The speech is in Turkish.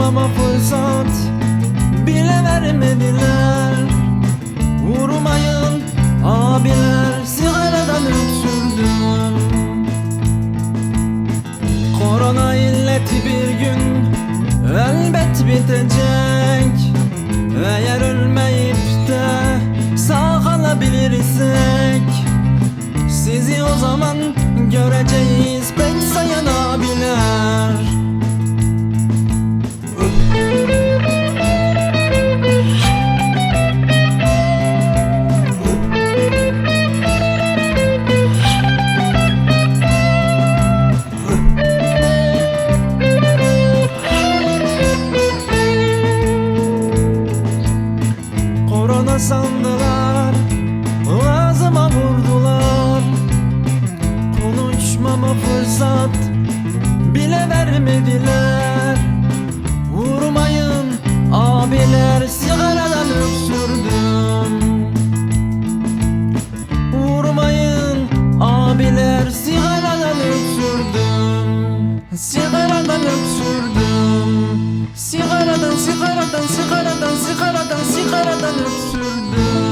Konuşmama fırsat bile vermediler. Vurmayın abiler, sigaradan öksürdüm. Korona illeti bir gün elbet bitecek. Eğer ölmeyip de sağ kalabilirsek, sizi o zaman göreceğiz pek sayan abiler. Korona sandılar, ağzıma vurdular. Konuşmama fırsat bile vermediler. Vurmayın abiler, sigaradan öksürdüm. Vurmayın abiler, sigaradan öksürdüm. Sigaradan öksürdüm. Sigaradan, sigaradan, sigaradan, sigaradan, sigaradan öksürdüm.